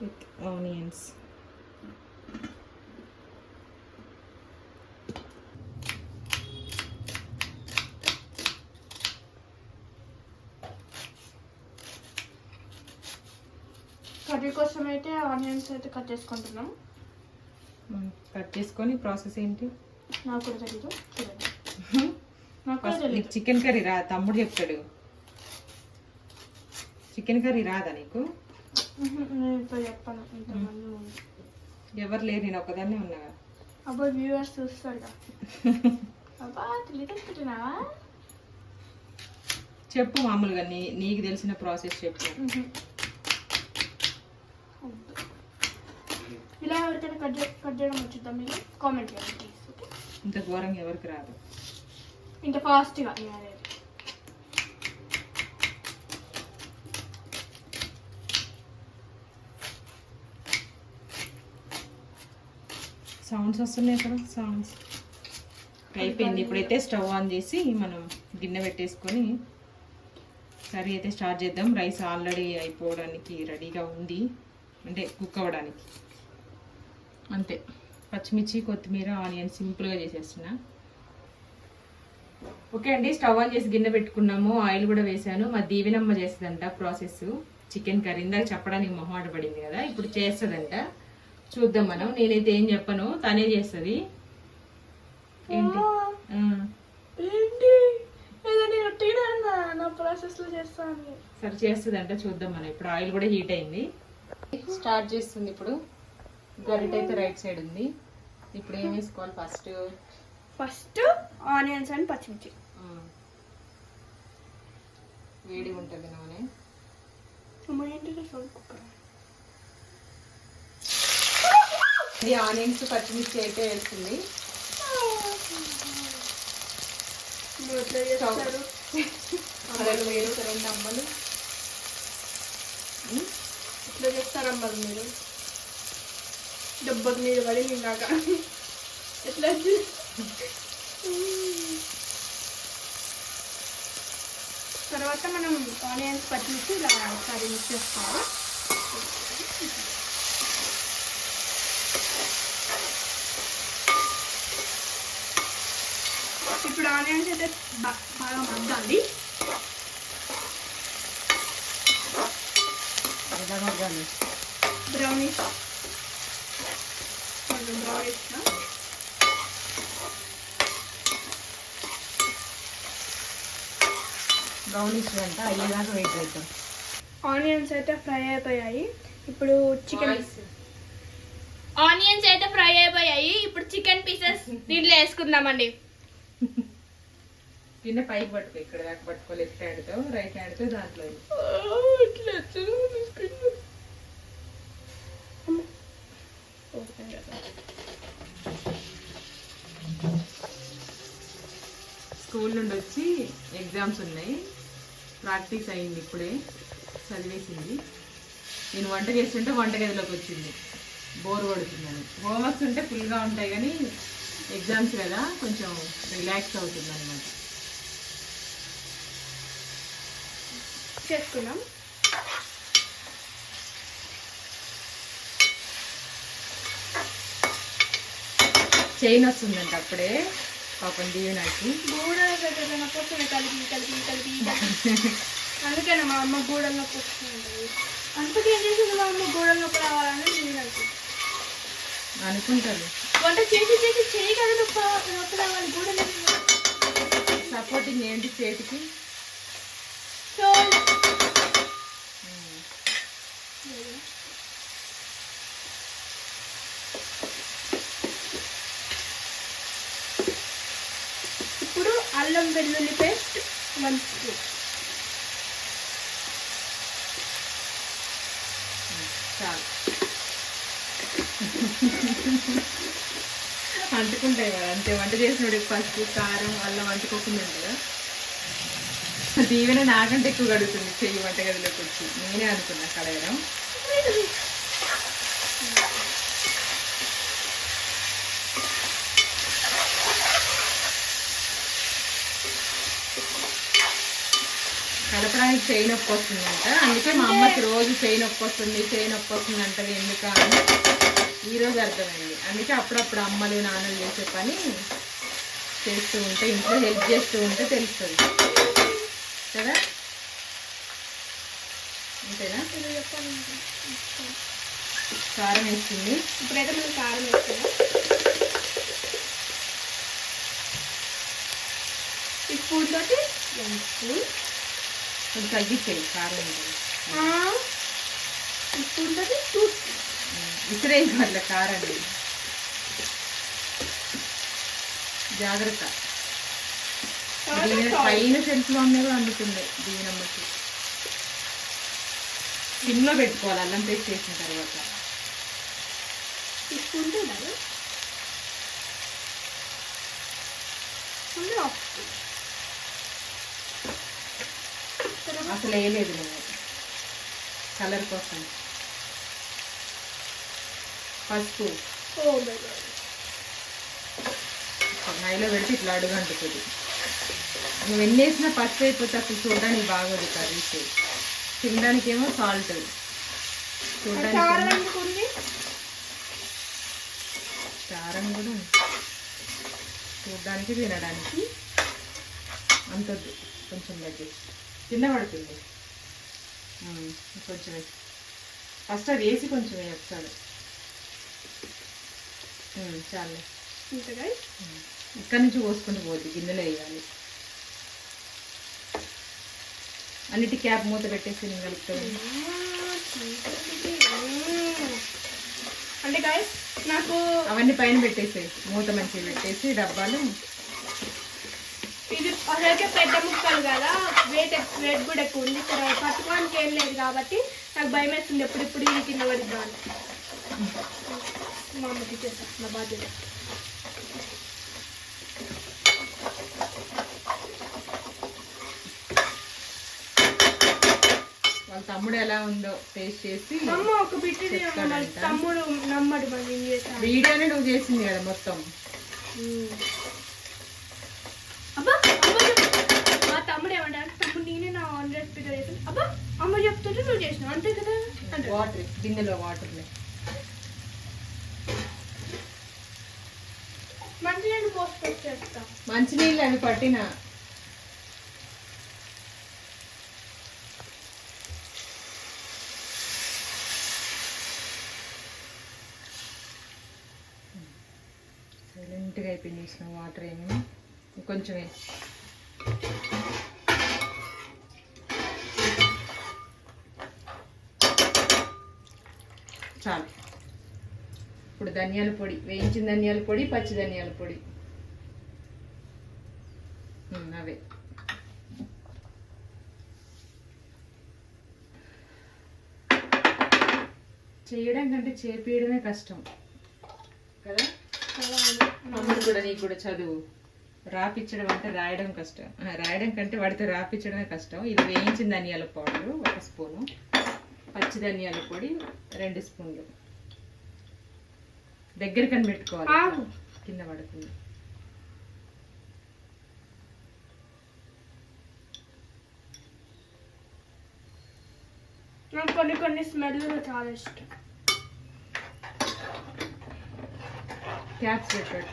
With onions. Curry కోసం అయితే onions అయితే కట్ చేసుకుంటున్నాం. కట్ చేసుకొని ప్రాసెస్ ఏంటి నాకు కూడా తెలీదు, చూడండి. నీకు చికెన్ కర్రీ రా, తమ్ముడు చెప్తాడు. చికెన్ కర్రీ రాదా నీకు? ఇప్పుడు చెప్పాను, ఇంతమంది ఎవరు లేరు, నేను ఒకదాన్నే ఉన్నా. అబ్బా వ్యూవర్స్ చూస్తాడు. అబ్బా తెలియదుకుంటున్నావా? చెప్పు మామూలుగా నీకు తెలిసిన ప్రాసెస్ చెప్పు. ఇలా ఎవరికైనా కట్ చేయడం వచ్చిద్దాం మీరు కామెంట్ చేయండి ప్లీజ్. ఇంత ఘోరంగా ఎవరికి రాదు, ఇంత ఫాస్ట్గా. సౌండ్స్ వస్తున్నాయి కదా, సౌండ్స్. అయిపోయింది. ఇప్పుడైతే స్టవ్ ఆన్ చేసి మనం గిన్నె పెట్టేసుకొని కర్రీ అయితే స్టార్ట్ చేద్దాం. రైస్ ఆల్రెడీ అయిపోవడానికి రెడీగా ఉంది, అంటే కుక్ అవ్వడానికి. అంతే, పచ్చిమిర్చి, కొత్తిమీర, ఆనియన్ సింపుల్గా చేసేస్తున్నా. ఓకే అండి, స్టవ్ ఆన్ చేసి గిన్నె పెట్టుకున్నాము. ఆయిల్ కూడా వేసాను. మా దీవెనమ్మ చేస్తుందంట ప్రాసెస్. చికెన్ కర్రీ ఇందాక చెప్పడానికి మొహమాట పడింది కదా, ఇప్పుడు చేస్తుందంట. చూద్దాం మనం. నేనైతే ఏం చెప్పను, తనే చేస్తుంది. ఏంటి సరే చేస్తుందంట, చూద్దాం మనం. ఇప్పుడు ఆయిల్ కూడా హీట్ అయింది, స్టార్ట్ చేస్తుంది. ఇప్పుడు గరిట అయితే రైట్ సైడ్ ఉంది. ఇప్పుడు ఏం వేసుకోవాలి? ఫస్ట్ ఆనియన్స్ అండ్ పచ్చిమిర్చి. వేడిగా ఉంటుంది నూనె. ఇది ఆనియన్స్ పచ్చిమిర్చి అయితే వేస్తుంది. వేరుతారండి అమ్మలు, ఇట్లా చేస్తారమ్మలు మీరు. డబ్బకు నీరు పడి నిందాక ఎట్లా తర్వాత మనం ఆనియన్స్ పచ్చిమిర్చి ఇలా ఒకసారి మిక్స్ చేసుకోవాలి. ఇప్పుడు ఆనియన్స్ అయితే బాగా మగ్గాలి. బ్రౌనిష్ బ్రౌనిష్ అంట అయ్యేదాకా వెయిట్ చేద్దాం. ఆనియన్స్ అయితే ఫ్రై అయిపోయాయి. ఇప్పుడు ఆనియన్స్ అయితే ఫ్రై అయిపోయాయి. ఇప్పుడు చికెన్ పీసెస్ దీంట్లో వేసుకుందామండి. గిన్నె పైకి పట్టుకో, ఇక్కడ దాకా పట్టుకో. లెఫ్ట్ హ్యాండ్తో, రైట్ హ్యాండ్తో దాంట్లో స్కూల్ నుండి వచ్చి ఎగ్జామ్స్ ఉన్నాయి, ప్రాక్టీస్ అయింది. ఇప్పుడే చదివేసింది. నేను వంట చేస్తుంటే వంటగదిలోకి వచ్చింది. బోర్ కొడుతుందని. హోంవర్క్స్ ఉంటే ఫుల్గా ఉంటాయి, కానీ ఎగ్జామ్స్ కదా కొంచెం రిలాక్స్ అవుతుంది అన్నమాట. చేసుకున్నాం. చైన్ వస్తుందంట అప్పుడే పాపం దీవెనకి. అందుకేనా మా అమ్మ గూడల నొప్పి వస్తుంది. అందుకే ఏం చేసింది మా అమ్మ గూడల నొప్పి రావాలని నేను అనుకుంటాను. వంట చేసి చేసి చేయి కదా నొప్పి రావాలి. గూడలు సపోర్టింగ్ ఏంటి చేతికి? ఇప్పుడు అల్లం వెల్లుల్లి పేస్ట్ 1 స్పూన్. చాలు, అంటుకుంటాయి కదా అంతే. వంట చేసినప్పుడు పసుపు కారం అల్లం అంటుకోకుండా ఉంటుందా? దీవెన నాకంటే ఎక్కువ కడుగుతుంది చెయ్యి వంటగదిలోకి వచ్చి. నేనే అనుకున్నా కడగడం. కలపడానికి చేయి నొప్పి వస్తుందంట. అందుకే మా అమ్మకి రోజు చేయి నొప్పి వస్తుంది అంటది. ఎందుక అని ఈరోజు అర్థమైంది. అందుకే అప్పుడప్పుడు అమ్మలు నాన్నలు చేసే పని చేస్తూ ఉంటే, ఇంట్లో హెల్ప్ చేస్తూ ఉంటే తెలుస్తుంది కదా. అంతేనా? కారం వేస్తుంది. ఇప్పుడైతే మనం కారం వేస్తున్నాం. ఈ స్పూన్ తోటి 1 స్పూన్ కొంచెం తగ్గించేది కారం ఉంటుంది. ఈ స్పూన్ తోటి 2 స్పూన్ ఇసురేది వల్ల కారం జాగ్రత్త. పైన సెల్ఫ్లో ఉన్నాయి కూడా అందుతుంది. దీనమ్మకి సిమ్లో పెట్టుకోవాలి అల్లం పేస్ట్ చేసిన తర్వాత. తీసుకుంటే అసలు వేయలేదు నేను, కలర్ కోసం. పసుపు హైలో పెడితే ఇట్లా అడుగు అంటుతుంది. నువ్వు ఎన్ని వేసినా పసుపు అయిపోతే అసలు చూడడానికి బాగోదు కర్రీస్. తినడానికి ఏమో సాల్ట్, చూడడానికి కారం కూడా చూడడానికి తినడానికి అంతొద్దు. కొంచెం దగ్గర కింద పడుతుంది. కొంచెం ఫస్ట్ అది వేసి కొంచెం వేస్తాడు. చాలు. ఇక్కడ నుంచి పోసుకుంటూ పోద్ది. గిన్నెలో వేయాలి. అన్నిటి క్యాప్ మూత పెట్టేసి నేను కలుపుతాను. అంటే గాయస్ నాకు అవన్నీ పైన పెట్టేసేసి మూత మంచిగా పెట్టేసి డబ్బాలు. ఇది అసలుకే పెద్ద ముక్కలు కదా, వెయిట్ కూడా ఎక్కువ ఉంది. ఇక్కడ పట్టుకోవడానికి ఏం లేదు కాబట్టి నాకు భయం వేస్తుంది. ఎప్పుడిప్పుడు ఇది కింద పడిద్దామని. మా అమ్మకి ఇచ్చేస్తాను నా బాధ్యత. వాళ్ళ తమ్ముడు ఎలా ఉందో టేస్ట్ చేసి అమ్మ ఒక బిట్టి తమ్ముడు నమ్మడు. మనం ఏం చేస్తాం? వీడియోనే నువ్వు చేసింది కదా మొత్తం. అబ్బా మా తమ్ముడు ఏమంటారు? తమ్ముడు నేనే నా ఆన్లైన్ స్పీకర్ చేసాను. అబ్బా అమ్మ చెప్తుంటే నువ్వు చేసినావు అంతే కదా. అంటే వాటర్ గిన్నెలో వాటర్ మంచినీళ్ళు పోసుకొచ్చేస్తా. మంచినీళ్ళు అవి పట్టిన సైలెంట్గా అయిపోయింది. వేసిన వాటర్ ఏమి కొంచెం చాలు. ఇప్పుడు ధనియాల పొడి, వేయించిన ధనియాల పొడి, పచ్చి ధనియాల పొడి అవే. చేయడం కంటే చేపియడమే కష్టం కదా. అమ్మడు కూడా నీకు కూడా చదువు. రాపిచ్చడం అంటే రాయడం కష్టం. రాయడం కంటే వాడితో రాపిచ్చడమే కష్టం. ఇది వేయించిన ధనియాల పౌడరు 1 స్పూను, పచ్చి ధనియాల పొడి 2 స్పూన్లు. దగ్గరకని పెట్టుకోవాలి, కింద పడుతుంది. నాకు కొన్ని స్మెల్ చాలా ఇష్టం. క్యాప్స్ పెట్టాడు.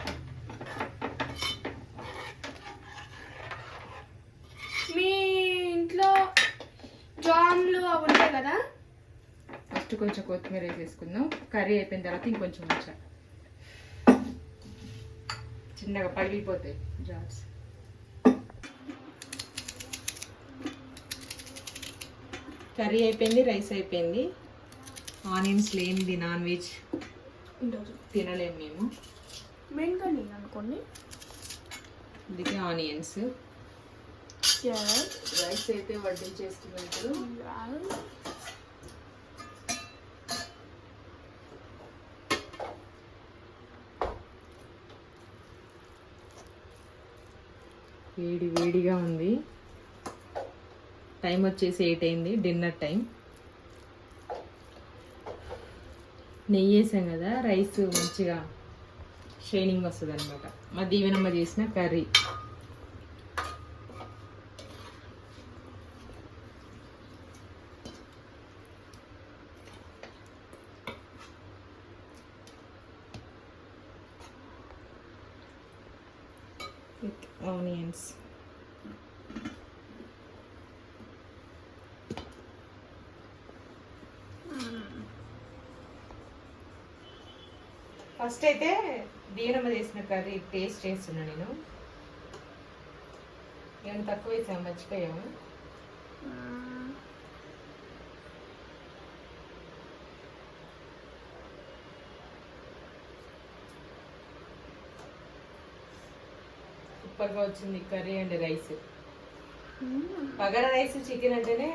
మీ ఇంట్లో జామ్లు అవి ఉంటాయి కదా. ఫస్ట్ కొంచెం కొత్తిమీర వేసేసుకుందాం. కర్రీ అయిపోయిన తర్వాత ఇంకొంచెం ఉంచా, చిన్నగా పగిలిపోతాయి జార్స్. కర్రీ అయిపోయింది, రైస్ అయిపోయింది. ఆనియన్స్ లేనిది నాన్ వెజ్ తినలేము మేము. మెయిన్గా నేను అనుకోండి. అందుకే ఆనియన్స్. రైస్ అయితే వడ్డించేసుకున్నప్పుడు వేడి వేడిగా ఉంది. టైం వచ్చేసి 8 అయింది, డిన్నర్ టైం. నెయ్యి వేసాం కదా, రైస్ మంచిగా షైనింగ్ వస్తుంది అనమాట. మా దీవెనమ్మ చేసిన కర్రీ. With onions. ఫస్ట్ అయితే దీవెనమ్మ చేసిన కర్రీ టేస్ట్ చేస్తున్నా నేను. ఏమైనా తక్కువ వేసాము, మర్చిపోయాము. సూపర్గా వచ్చింది curry and rice. Bagara rice chicken అంటేనే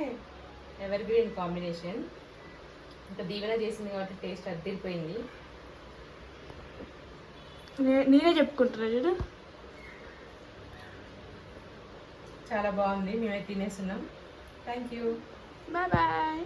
ఎవర్ గ్రీన్ కాంబినేషన్. ఇంకా దీవెన చేసింది కాబట్టి టేస్ట్ అద్దరిపోయింది. నేనే చెప్పుకుంటున్నా చూడు. చాలా బాగుంది. మేమైతే తినేస్తున్నాం. Thank you. Bye bye.